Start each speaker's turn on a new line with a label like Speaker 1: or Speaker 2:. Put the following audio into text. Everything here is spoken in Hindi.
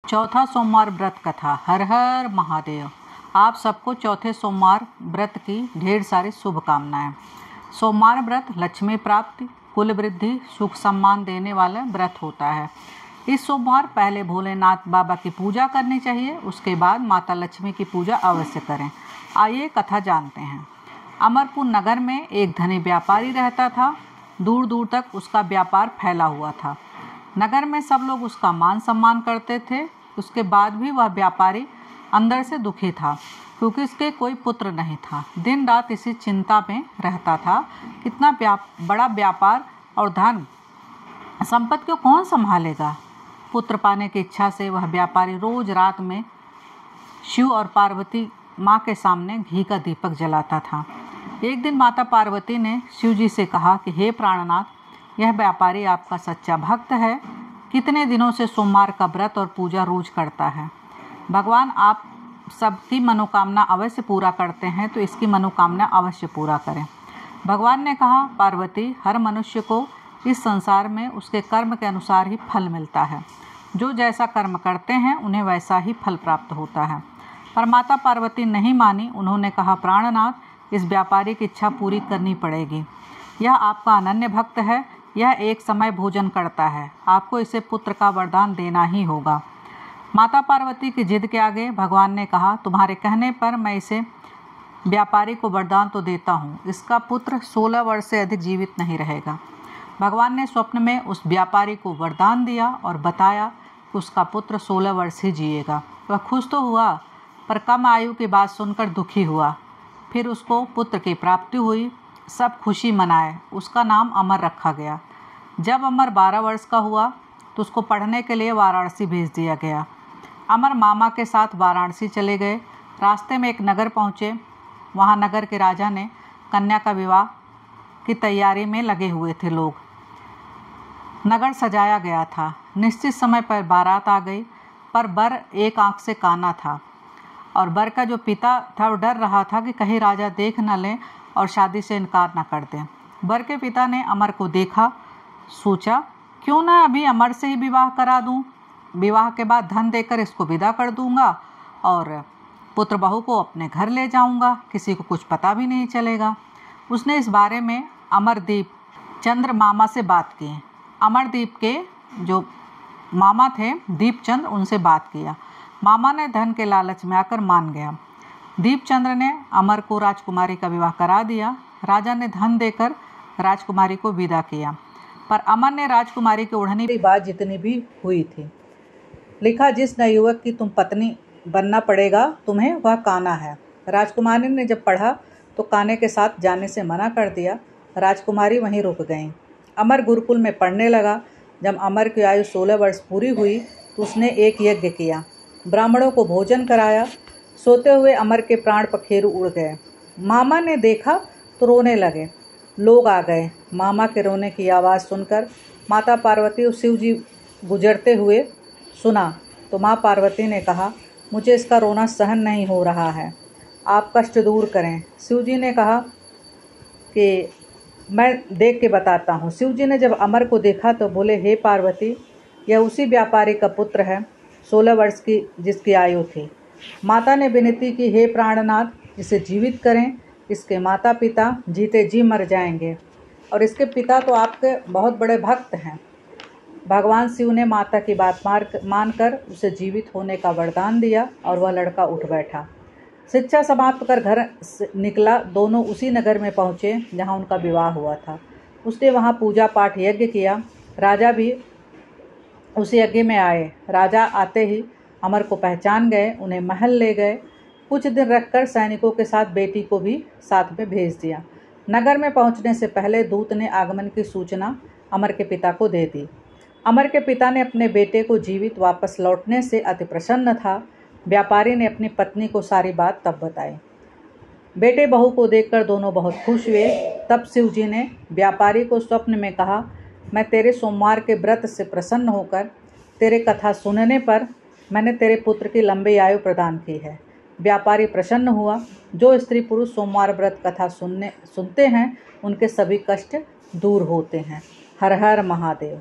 Speaker 1: चौथा सोमवार व्रत कथा। हर हर महादेव। आप सबको चौथे सोमवार व्रत की ढेर सारी शुभकामनाएं। सोमवार व्रत लक्ष्मी प्राप्ति, कुल वृद्धि, सुख सम्मान देने वाला व्रत होता है। इस सोमवार पहले भोलेनाथ बाबा की पूजा करनी चाहिए, उसके बाद माता लक्ष्मी की पूजा अवश्य करें। आइए कथा जानते हैं। अमरपुर नगर में एक धनी व्यापारी रहता था। दूर दूर तक उसका व्यापार फैला हुआ था। नगर में सब लोग उसका मान सम्मान करते थे। उसके बाद भी वह व्यापारी अंदर से दुखी था, क्योंकि उसके कोई पुत्र नहीं था। दिन रात इसी चिंता में रहता था, कितना बड़ा व्यापार और धन संपत्ति को कौन संभालेगा। पुत्र पाने की इच्छा से वह व्यापारी रोज रात में शिव और पार्वती माँ के सामने घी का दीपक जलाता था। एक दिन माता पार्वती ने शिव जी से कहा कि हे प्राणनाथ, यह व्यापारी आपका सच्चा भक्त है, कितने दिनों से सोमवार का व्रत और पूजा रोज करता है। भगवान आप सबकी मनोकामना अवश्य पूरा करते हैं, तो इसकी मनोकामना अवश्य पूरा करें। भगवान ने कहा, पार्वती, हर मनुष्य को इस संसार में उसके कर्म के अनुसार ही फल मिलता है। जो जैसा कर्म करते हैं उन्हें वैसा ही फल प्राप्त होता है। पर माता पार्वती नहीं मानी। उन्होंने कहा, प्राणनाथ, इस व्यापारी की इच्छा पूरी करनी पड़ेगी। यह आपका अनन्य भक्त है, यह एक समय भोजन करता है, आपको इसे पुत्र का वरदान देना ही होगा। माता पार्वती की जिद के आगे भगवान ने कहा, तुम्हारे कहने पर मैं इसे व्यापारी को वरदान तो देता हूँ, इसका पुत्र 16 वर्ष से अधिक जीवित नहीं रहेगा। भगवान ने स्वप्न में उस व्यापारी को वरदान दिया और बताया कि उसका पुत्र 16 वर्ष ही जिएगा। वह खुश तो हुआ, पर कम आयु की बात सुनकर दुखी हुआ। फिर उसको पुत्र की प्राप्ति हुई, सब खुशी मनाए। उसका नाम अमर रखा गया। जब अमर 12 वर्ष का हुआ तो उसको पढ़ने के लिए वाराणसी भेज दिया गया। अमर मामा के साथ वाराणसी चले गए। रास्ते में एक नगर पहुँचे। वहाँ नगर के राजा ने कन्या का विवाह की तैयारी में लगे हुए थे लोग। नगर सजाया गया था। निश्चित समय पर बारात आ गई, पर बर एक आंख से काना था और बर का जो पिता था वो डर रहा था कि कहीं राजा देख न लें और शादी से इनकार न कर दें। बर के पिता ने अमर को देखा, सोचा क्यों ना अभी अमर से ही विवाह करा दूं। विवाह के बाद धन देकर इसको विदा कर दूंगा और पुत्र बहू को अपने घर ले जाऊंगा, किसी को कुछ पता भी नहीं चलेगा। उसने इस बारे में अमरदीप चंद्र मामा से बात की। अमरदीप के जो मामा थे दीपचंद्र, उनसे बात किया। मामा ने धन के लालच में आकर मान गया। दीपचंद्र ने अमर को राजकुमारी का विवाह करा दिया। राजा ने धन देकर राजकुमारी को विदा किया, पर अमर ने राजकुमारी की ओढ़नी की बात जितनी भी हुई थी लिखा, जिस नवयुवक की तुम पत्नी बनना पड़ेगा तुम्हें, वह काना है। राजकुमारी ने जब पढ़ा तो काने के साथ जाने से मना कर दिया। राजकुमारी वहीं रुक गई। अमर गुरुकुल में पढ़ने लगा। जब अमर की आयु 16 वर्ष पूरी हुई तो उसने एक यज्ञ किया, ब्राह्मणों को भोजन कराया। सोते हुए अमर के प्राण पखेरु उड़ गए। मामा ने देखा तो रोने लगे। लोग आ गए। मामा के रोने की आवाज़ सुनकर माता पार्वती और शिव जी गुजरते हुए सुना तो माँ पार्वती ने कहा, मुझे इसका रोना सहन नहीं हो रहा है, आप कष्ट दूर करें। शिव जी ने कहा कि मैं देख के बताता हूँ। शिव जी ने जब अमर को देखा तो बोले, हे पार्वती, यह उसी व्यापारी का पुत्र है 16 वर्ष की जिसकी आयु थी। माता ने विनती की, हे प्राणनाथ, इसे जीवित करें, इसके माता पिता जीते जी मर जाएंगे और इसके पिता तो आपके बहुत बड़े भक्त हैं। भगवान शिव ने माता की बात मानकर उसे जीवित होने का वरदान दिया और वह लड़का उठ बैठा। शिक्षा समाप्त कर घर निकला। दोनों उसी नगर में पहुँचे जहाँ उनका विवाह हुआ था। उसने वहाँ पूजा पाठ यज्ञ किया। राजा भी उस यज्ञ में आए। राजा आते ही अमर को पहचान गए, उन्हें महल ले गए। कुछ दिन रखकर सैनिकों के साथ बेटी को भी साथ में भेज दिया। नगर में पहुंचने से पहले दूत ने आगमन की सूचना अमर के पिता को दे दी। अमर के पिता ने अपने बेटे को जीवित वापस लौटने से अति प्रसन्न था। व्यापारी ने अपनी पत्नी को सारी बात तब बताई। बेटे बहू को देखकर दोनों बहुत खुश हुए। तब शिव जी ने व्यापारी को स्वप्न में कहा, मैं तेरे सोमवार के व्रत से प्रसन्न होकर तेरे कथा सुनने पर मैंने तेरे पुत्र की लंबी आयु प्रदान की है। व्यापारी प्रसन्न हुआ। जो स्त्री पुरुष सोमवार व्रत कथा सुनते हैं उनके सभी कष्ट दूर होते हैं। हर हर महादेव।